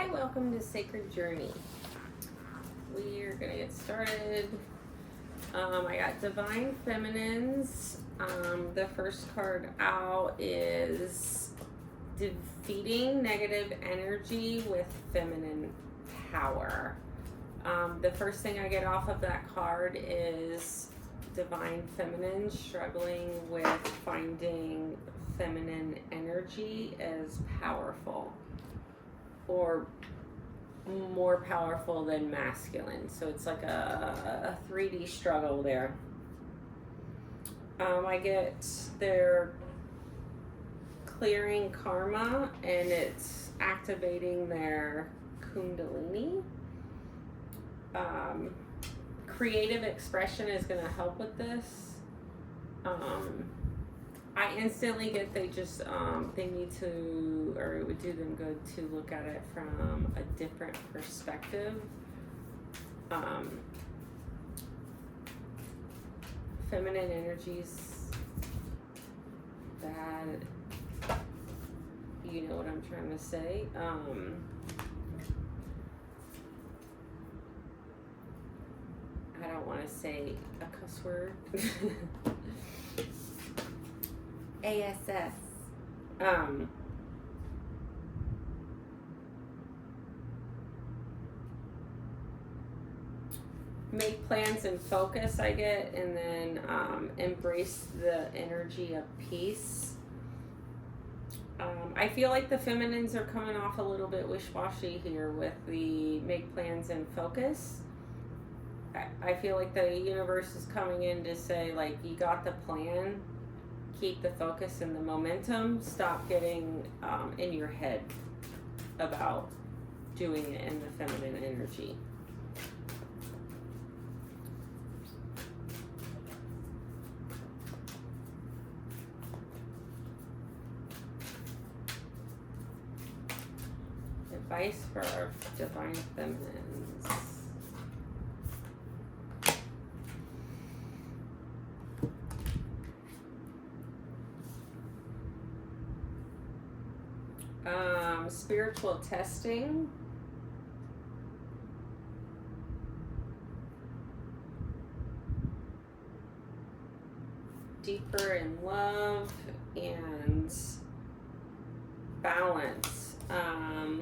Hi, welcome to Sacred Journey. We are going to get started. I got Divine Feminines. The first card out is defeating negative energy with feminine power. The first thing I get off of that card is Divine Feminine struggling with finding feminine energy as powerful or more powerful than masculine. So it's like a 3D struggle there. I get their clearing karma, and it's activating their kundalini. Creative expression is going to help with this. I instantly get they need to, or it would do them good to look at it from a different perspective. Feminine energies, that, you know what I'm trying to say. I don't want to say a cuss word. ASS. Make plans and focus, I get, and then embrace the energy of peace. I feel like the feminines are coming off a little bit wishy-washy here with the make plans and focus. I feel like the universe is coming in to say, like, you got the plan, keep the focus and the momentum, stop getting in your head about doing it in the feminine energy. Advice for our divine feminines. Spiritual testing. Deeper in love and balance. I'm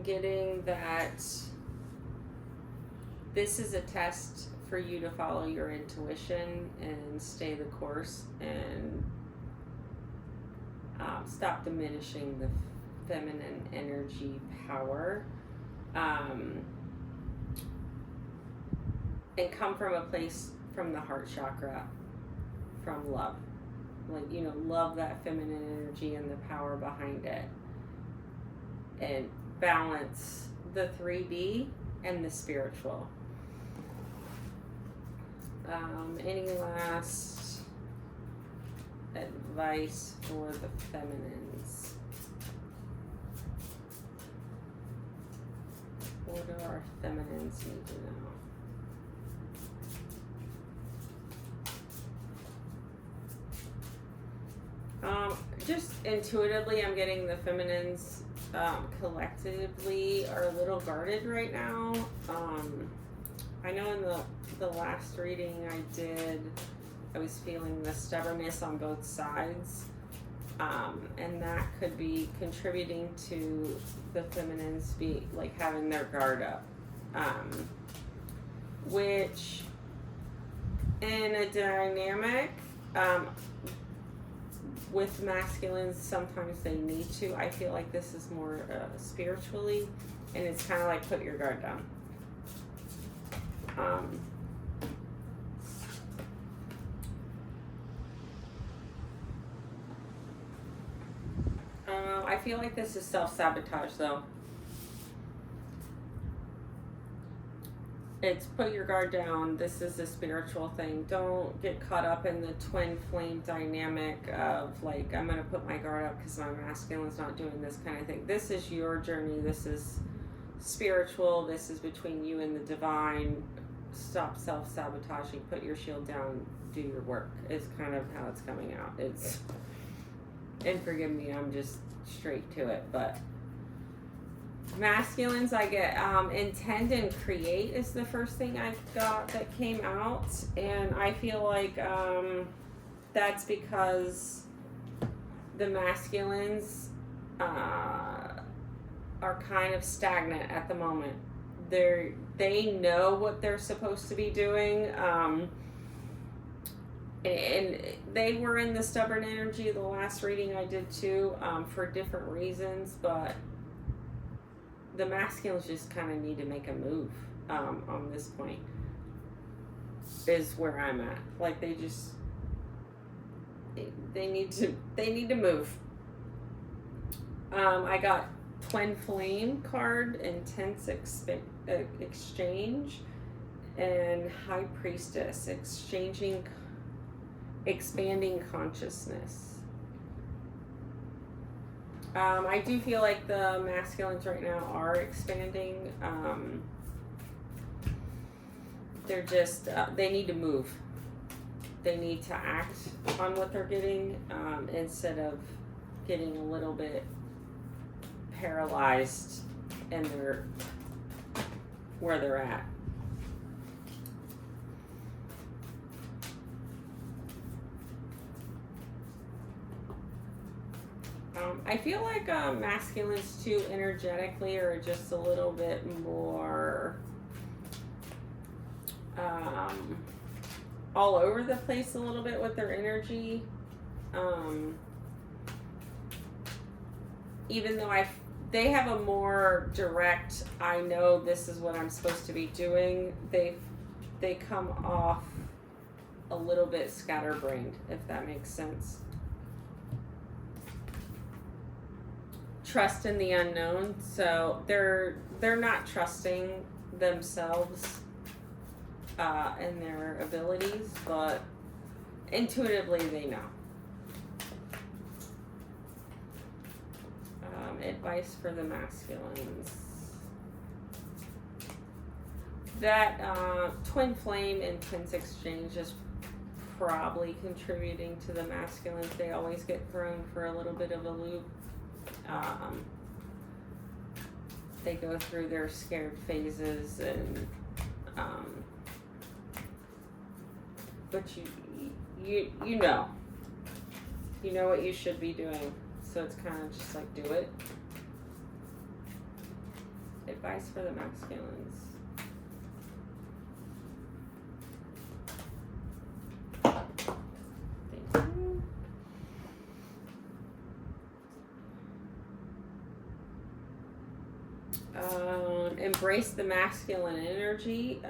getting that this is a test for you to follow your intuition and stay the course and stop diminishing the feminine energy power, and come from a place from the heart chakra, from love. Like, you know, love that feminine energy and the power behind it, and balance the 3D and the spiritual. Any last advice for the feminines? What do our feminines need to know? Just intuitively, I'm getting the feminines collectively are a little guarded right now. I know in the last reading I did, I was feeling the stubbornness on both sides, and that could be contributing to the feminines having their guard up, which in a dynamic with masculines, sometimes they need to. I feel like this is more spiritually, and it's kind of like put your guard down. I feel like this is self-sabotage, though. It's put your guard down. This is a spiritual thing. Don't get caught up in the twin flame dynamic of, like, I'm going to put my guard up because my masculine's not doing this kind of thing. This is your journey. This is spiritual. This is between you and the divine. Stop self-sabotaging. Put your shield down. Do your work is kind of how it's coming out. It's, and forgive me, I'm just straight to it, but masculines I get intend and create is the first thing I got that came out, and I feel like that's because the masculines are kind of stagnant at the moment. They know what they're supposed to be doing, and they were in the stubborn energy the last reading I did too, for different reasons, but the masculines just kind of need to make a move on this point is where I'm at. Like they need to move. I got Twin Flame card, Intense Exchange, and High Priestess, expanding consciousness. I do feel like the masculines right now are expanding. They're just, they need to move. They need to act on what they're getting instead of getting a little bit paralyzed in where they're at. I feel like masculines too energetically are just a little bit more all over the place a little bit with their energy. Even though they have a more direct, I know this is what I'm supposed to be doing, they come off a little bit scatterbrained, if that makes sense. Trust in the unknown, so they're not trusting themselves and their abilities, but intuitively they know. Advice for the masculines. That Twin Flame Intense Exchange is probably contributing to the masculines. They always get thrown for a little bit of a loop. They go through their scared phases, and but you know what you should be doing, so it's kind of just like do it. Advice for the masculines. Thank you. Embrace the masculine energy.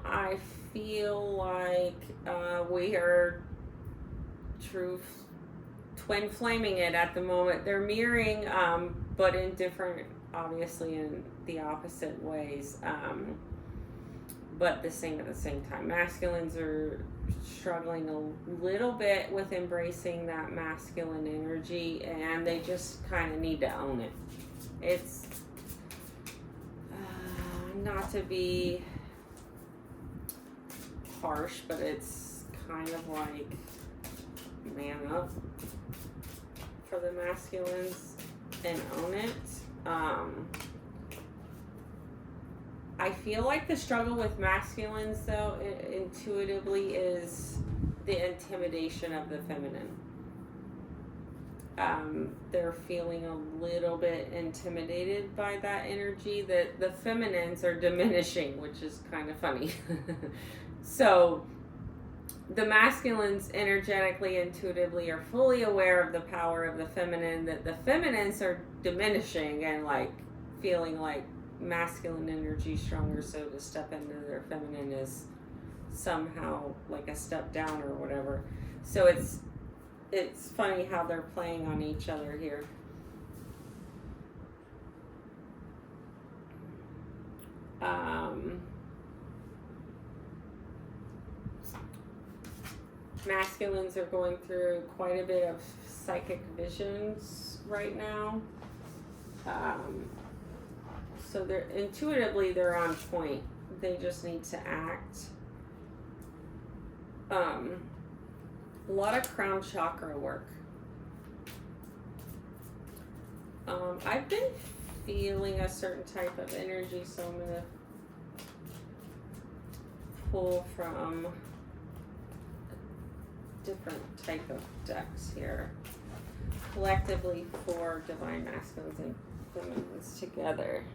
I feel like we are twin flaming it at the moment. They're mirroring, but in different, obviously in the opposite ways. But the same at the same time. Masculines are struggling a little bit with embracing that masculine energy, and they just kind of need to own it. It's not to be harsh, but it's kind of like man up for the masculines and own it. I feel like the struggle with masculines, though, intuitively is the intimidation of the feminine. They're feeling a little bit intimidated by that energy, that the feminines are diminishing, which is kind of funny. So the masculines energetically, intuitively are fully aware of the power of the feminine, that the feminines are diminishing and like feeling like masculine energy stronger, so to step into their feminine is somehow like a step down or whatever. So it's funny how they're playing on each other here. Masculines are going through quite a bit of psychic visions right now. So they're intuitively they're on point. They just need to act. A lot of crown chakra work. I've been feeling a certain type of energy, so I'm gonna pull from a different type of decks here. Collectively for divine masculines and feminines together.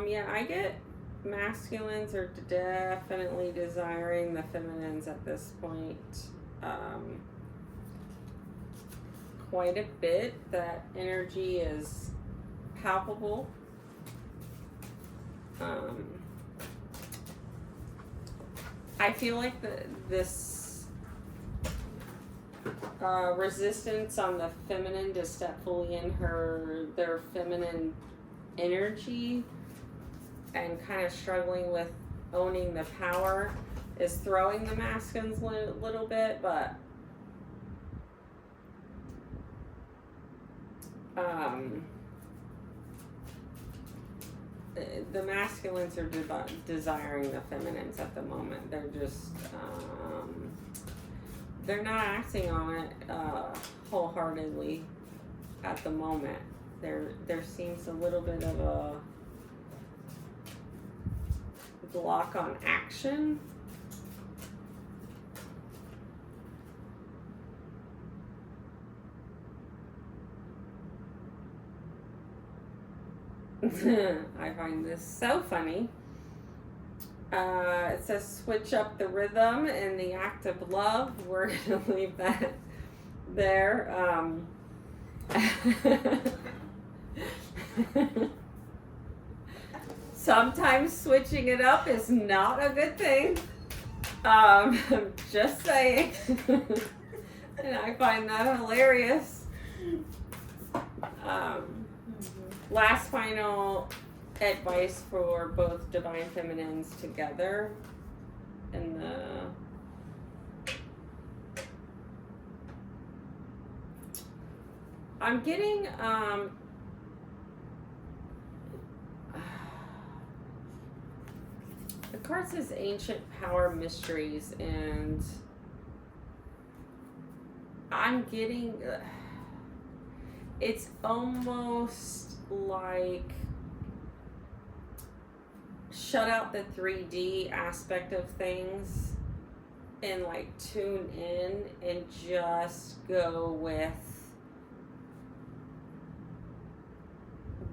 Yeah, I get masculines are definitely desiring the feminines at this point. Quite a bit. That energy is palpable. I feel like this resistance on the feminine to step fully in their feminine energy and kind of struggling with owning the power is throwing the masculines a little bit, but the masculines are desiring the feminines at the moment. They're just they're not acting on it wholeheartedly at the moment. There seems a little bit of a block on action. I find this so funny. It says switch up the rhythm in the act of love. We're going to leave that there. Sometimes switching it up is not a good thing. I'm just saying. And I find that hilarious. Last final advice for both divine feminines together in I'm getting the card says ancient power mysteries, and I'm getting it's almost like shut out the 3D aspect of things and like tune in and just go with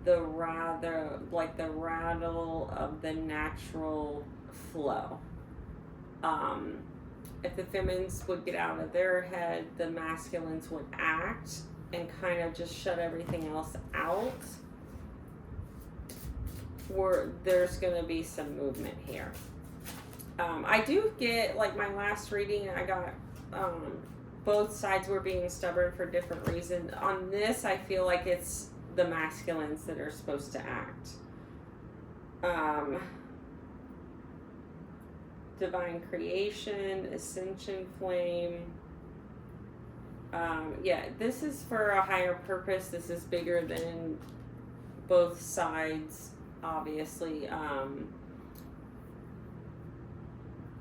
the rattle of the natural flow. If the feminines would get out of their head, the masculines would act and kind of just shut everything else out. There's going to be some movement here. I do get, like my last reading, I got both sides were being stubborn for different reasons. On this, I feel like it's the masculines that are supposed to act. Divine creation, ascension flame. Yeah, this is for a higher purpose. This is bigger than both sides, obviously.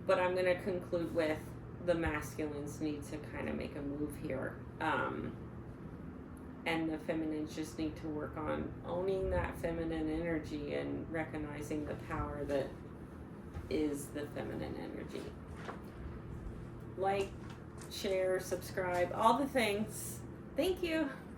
But I'm going to conclude with the masculines need to kind of make a move here. And the feminines just need to work on owning that feminine energy and recognizing the power that is the feminine energy. Like, share, subscribe, all the things. Thank you.